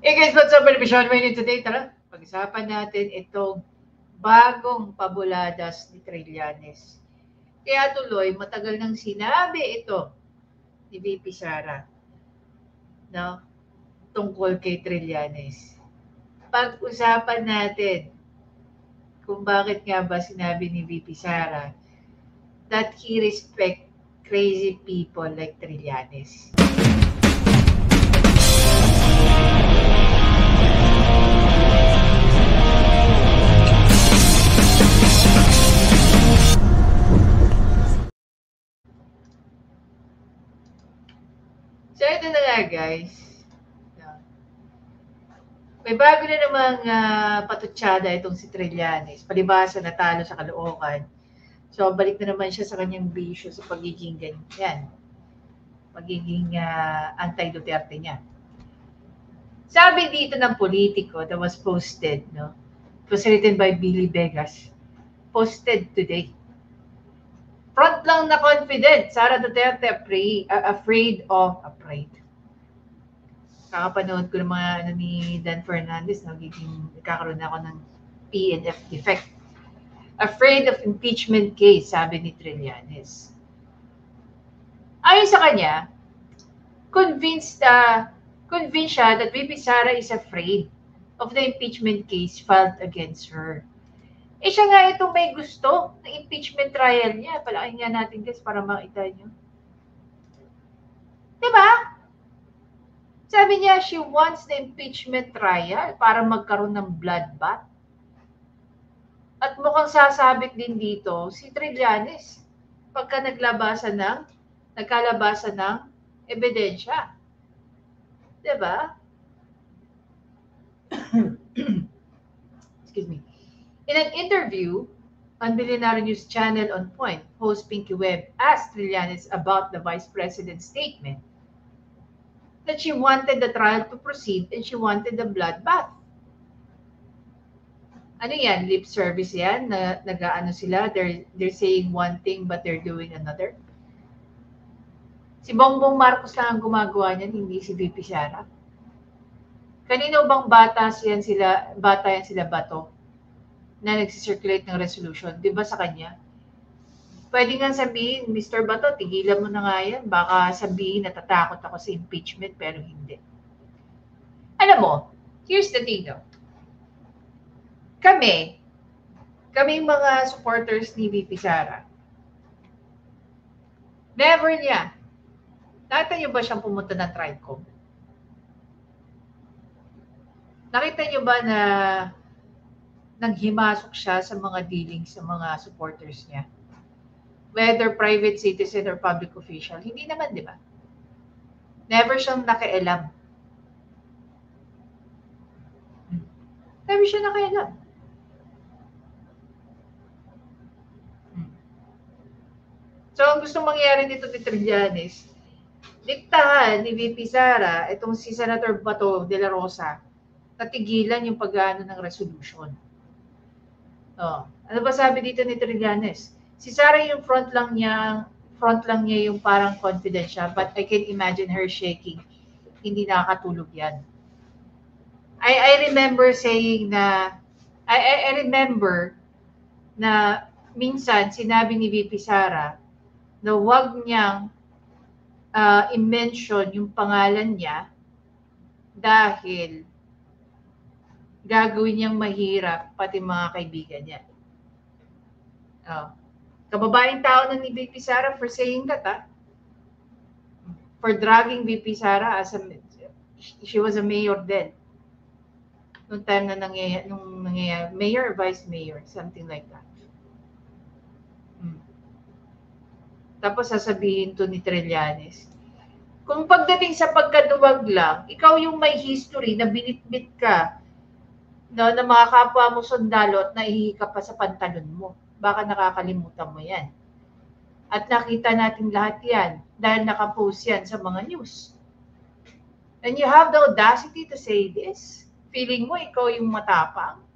Hey guys, what's up? Television Menu today. Tara, pag-isapan natin itong bagong pabuladas ni Trillanes. Kaya tuloy, matagal nang sinabi ito ni VP Sara, no? Tungkol kay Trillanes. Pag-usapan natin kung bakit nga ba sinabi ni VP Sara that he respect crazy people like Trillanes. So ito na nga guys. May bago na namang patutsada itong si Trillanes. Palibasa natalo sa Caloocan. So balik na naman siya sa kanyang bisyo sa pagiging ganyan. Pagiging anti-Duterte niya. Sabi dito ng politiko that was posted, no? It was written by Billy Vegas. Posted today. Front lang na confident, Sara Duterte afraid. Kakapanood ko ng mga ni Dan Fernandez, nagkakaroon ako ng PNF effect. Afraid of impeachment case, sabi ni Trillanes. Ayon sa kanya, convinced siya that VP Sara is afraid of the impeachment case filed against her. Siya nga itong may gusto ng impeachment trial niya. Palakin nga natin guys para makita nyo. Diba? Sabi niya, she wants the impeachment trial para magkaroon ng bloodbath. At mukhang sasabit din dito si Trillanes pagka nagkalabasan ng ebidensya. Diba? Excuse me. In an interview on Billionaire News Channel On Point, host Pinky Webb asked Trillanes about the Vice President's statement that she wanted the trial to proceed and she wanted the bloodbath. Ano yan? Lip service yan? Nag-ano sila? They're saying one thing but they're doing another? Si Bongbong Marcos lang ang gumagawa niyan, hindi si VP Sara. Kanino bang bata yan sila Bato na nagsisirculate ng resolution? Di ba sa kanya? Pwede nga sabihin, Mr. Bato, tigilan mo na nga yan. Baka sabihin, natatakot ako sa impeachment, pero hindi. Alam mo, here's the thing though. Kami mga supporters ni VP Sara, never niya. Nakita niyo ba siyang pumunta ng TRICOM? Nakita niyo ba na naghimasok siya sa mga dealings sa mga supporters niya? Whether private citizen or public official, hindi naman, di ba? Never siyang nakialam. Never siya nakialam. So, ang gustong mangyari dito ni Trillanes, diktahan ni VP Sara, itong si Senator Bato de la Rosa, natigilan yung pag-ano ng resolution. Oh, ano ba sabi dito ni Trillanes? Si Sara yung front lang niya yung parang confident siya, but I can imagine her shaking. Hindi nakakatulog yan. I remember saying na, I remember na minsan sinabi ni VP Sara na wag niyang i-mention yung pangalan niya dahil gagawin niyang mahirap pati mga kaibigan niya. Oh. Kababaeng tao na ni VP Sara for saying that, for dragging VP Sara as she was a mayor then. Nung time na nangyayari, mayor or vice mayor, something like that. Tapos sasabihin to ni Trillanes, kung pagdating sa pagkaduwag lang, ikaw yung may history na binitbit ka na mga kapwa mo sundalo at nahihi ka pa sa pantalon mo. Baka nakakalimutan mo yan. At nakita natin lahat yan dahil nakapost yan sa mga news. And you have the audacity to say this? Feeling mo ikaw yung matapang?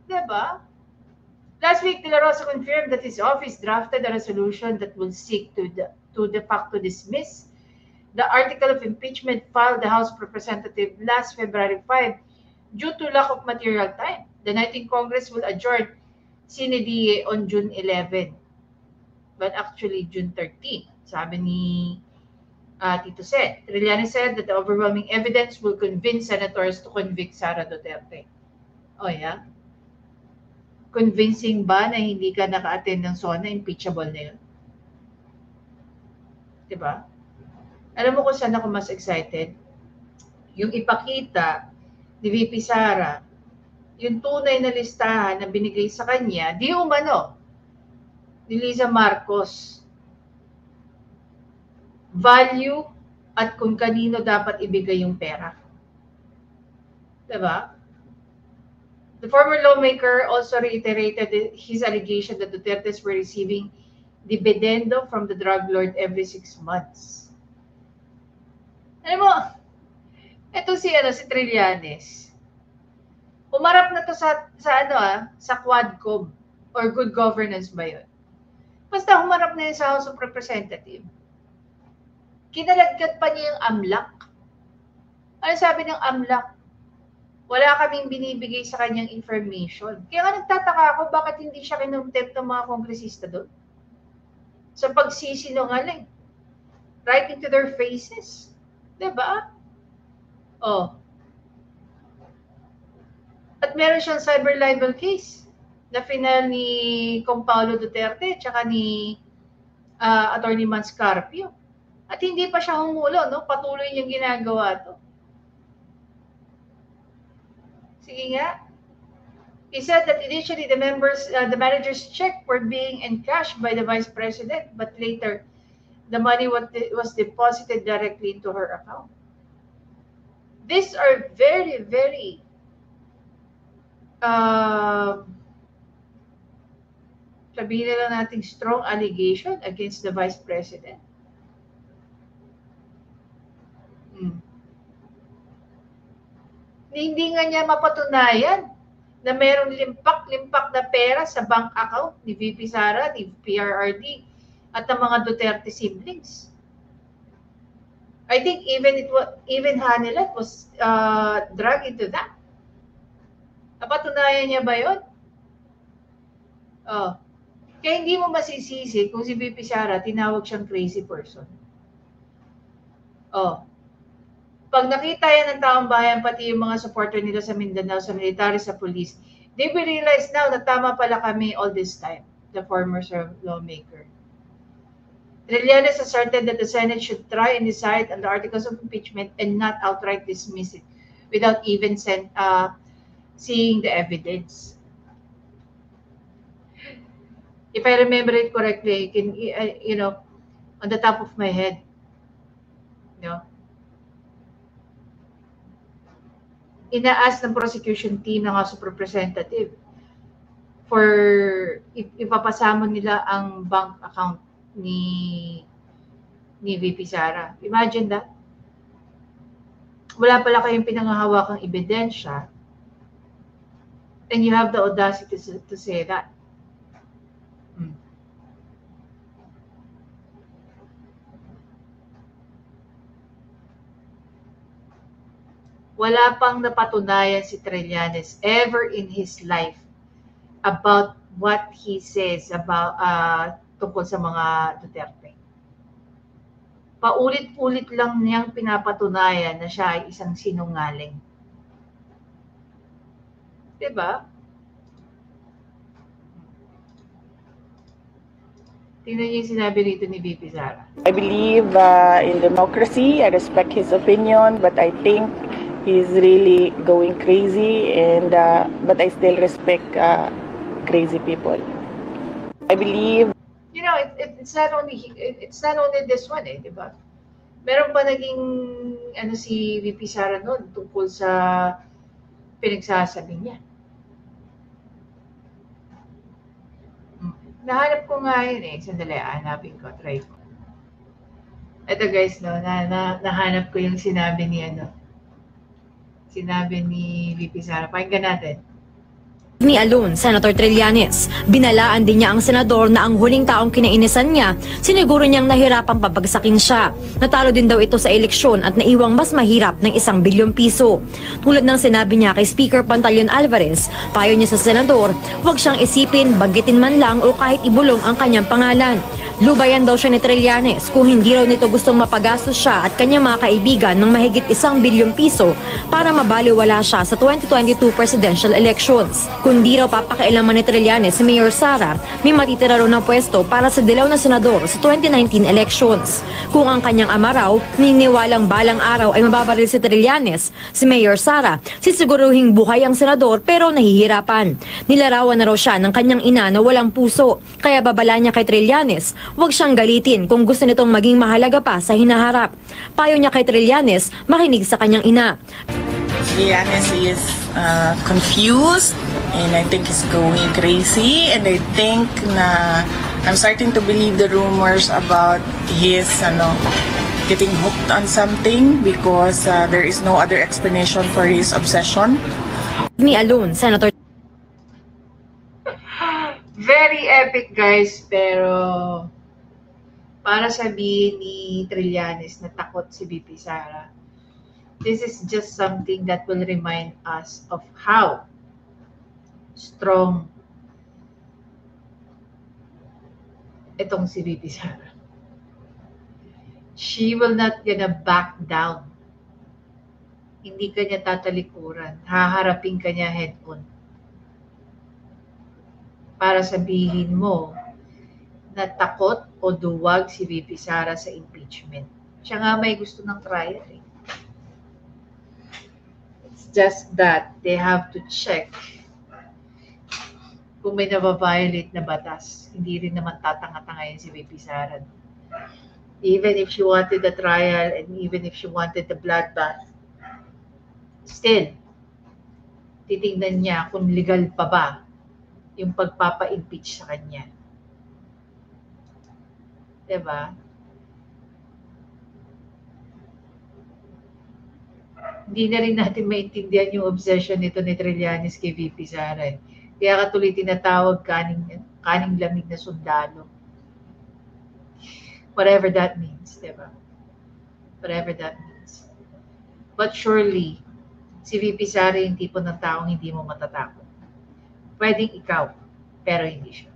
Diba? Last week, De La Rosa confirmed that his office drafted a resolution that will seek to de facto dismiss the article of impeachment filed the House of Representatives last February 5 due to lack of material time. The 19th Congress will adjourn sine die on June 11, but actually June 13. Sabi ni Tito Sen. Trillanes said that the overwhelming evidence will convince senators to convict Sara Duterte. Oh yeah? Convincing ba na hindi ka naka-attend ng SONA, impeachable na yun? Diba? Alam mo kung saan ako mas excited? Yung ipakita ni VP Sara, yung tunay na listahan na binigay sa kanya, di umano, ni Liza Marcos, value at kung kanino dapat ibigay yung pera. Diba? The former lawmaker also reiterated his allegation that Dutertes were receiving dividendo from the drug lord every 6 months. Alam mo, ito si Trillanes. Umarap na to sa Quadcom or good governance ba yun? Basta humarap na yun sa House of Representatives. Kinalagkat pa niya yung AMLAC. Ano sabi ng AMLAC? Wala kaming binibigay sa kanyang information. Kaya nga nagtataka ako bakit hindi siya kinontempt ng mga kongresista doon. Sa pagsisinungaling. Right into their faces. Diba? Oh. At meron siyang cyber libel case na final ni Kong Paulo Duterte tsaka ni Attorney Manscarpio. At hindi pa siya humulo, no? Patuloy niyang ginagawa to. Sige nga. He said that initially the manager's check were being encashed by the Vice President, but later the money was deposited directly into her account. These are very, very sabihin na lang natin strong allegation against the Vice President. Hindi nga niya mapatunayan na mayroong limpak-limpak na pera sa bank account ni VP Sara, ni PRRD, at ng mga Duterte siblings. I think even Hanilat was dragged into that. Napatunayan niya ba yun? Oh. Kaya hindi mo masisisi kung si VP Sara tinawag siyang crazy person. Oh. Pag nakita yan ng taong bayan, pati yung mga supporter nila sa Mindanao, sa military, sa police, they will realize now na tama pala kami all this time, the former lawmaker. Trillanes asserted that the Senate should try and decide on the articles of impeachment and not outright dismiss it without even seeing the evidence. If I remember it correctly, on the top of my head, inaas ng prosecution team ng House of Representatives for ipapasamo nila ang bank account ni VP Sara. Imagine that. Wala pala kayong pinanghahawakang ebidensya and you have the audacity to say that. Wala pang napatunayan si Trillanes ever in his life about what he says about tungkol sa mga Duterte. Paulit-ulit lang niyang pinapatunayan na siya ay isang sinungaling. Diba? Tingnan niyo yung sinabi rito ni VP Sara. I believe in democracy. I respect his opinion, but I think he's really going crazy, and but I still respect crazy people. I believe. It's not only this one, diba? Meron pa naging si VP Sara noon tungkol sa pinagsasabi niya. Nahanap ko nga yun Sandali, hanapin ko. Try ko. Ito guys, nahanap ko yung sinabi ni Sinabi ni VP Sara. Pakinggan natin. Ni Alon, Senator Trillanes, binalaan din niya ang senador na ang huling taong kinainisan niya, siniguro niyang nahirapang pabagsakin siya. Natalo din daw ito sa eleksyon at naiwang mas mahirap ng 1 bilyong piso. Tulad ng sinabi niya kay Speaker Pantaleon Alvarez, payo niya sa senador, huwag siyang isipin, banggitin man lang o kahit ibulong ang kanyang pangalan. Lubayan daw siya ni Trillanes kung hindi raw nito gustong mapagastos siya at kanyang mga kaibigan ng mahigit 1 bilyong piso para mabaliwala siya sa 2022 presidential elections. Kung di raw papakialaman ni Trillanes si Mayor Sara, may matitira raw ng pwesto para sa dilaw na senador sa 2019 elections. Kung ang kanyang ama raw, niniwalang balang araw ay mababaril si Trillanes, si Mayor Sara, sisiguruhing buhay ang senador pero nahihirapan. Nilarawan na raw siya ng kanyang ina na walang puso, kaya babala niya kay Trillanes, huwag siyang galitin kung gusto nitong maging mahalaga pa sa hinaharap. Payo niya kay Trillanes, makinig sa kanyang ina. Trillanes is confused and I think he's going crazy, and I think na I'm starting to believe the rumors about his getting hooked on something because there is no other explanation for his obsession. Ni Alon, Senator Very epic, guys, pero para sabihin ni Trillanes na takot si VP Sara, this is just something that will remind us of how strong itong si VP Sara. She will not gonna back down. Hindi kanya tatalikuran. Haharapin kanya head-on. Para sabihin mo na takot o duwag si VP Sara sa impeachment. Siya nga may gusto ng trial eh. It's just that they have to check kung may nababiolate na batas. Hindi rin naman tatanga-tangayin si VP Sara. Even if she wanted the trial and even if she wanted the bloodbath, still, titingnan niya kung legal pa ba yung pagpapa-impeach sa kanya. Diba? Hindi na rin natin maintindihan yung obsession nito ni Trillanes kay VP Sara. Kaya katuloy tinatawag kaning lamig na sundalo. Whatever that means, diba? Whatever that means. But surely, si VP Sara yung tipo ng taong hindi mo matatakot. Pwedeng ikaw, pero hindi siya.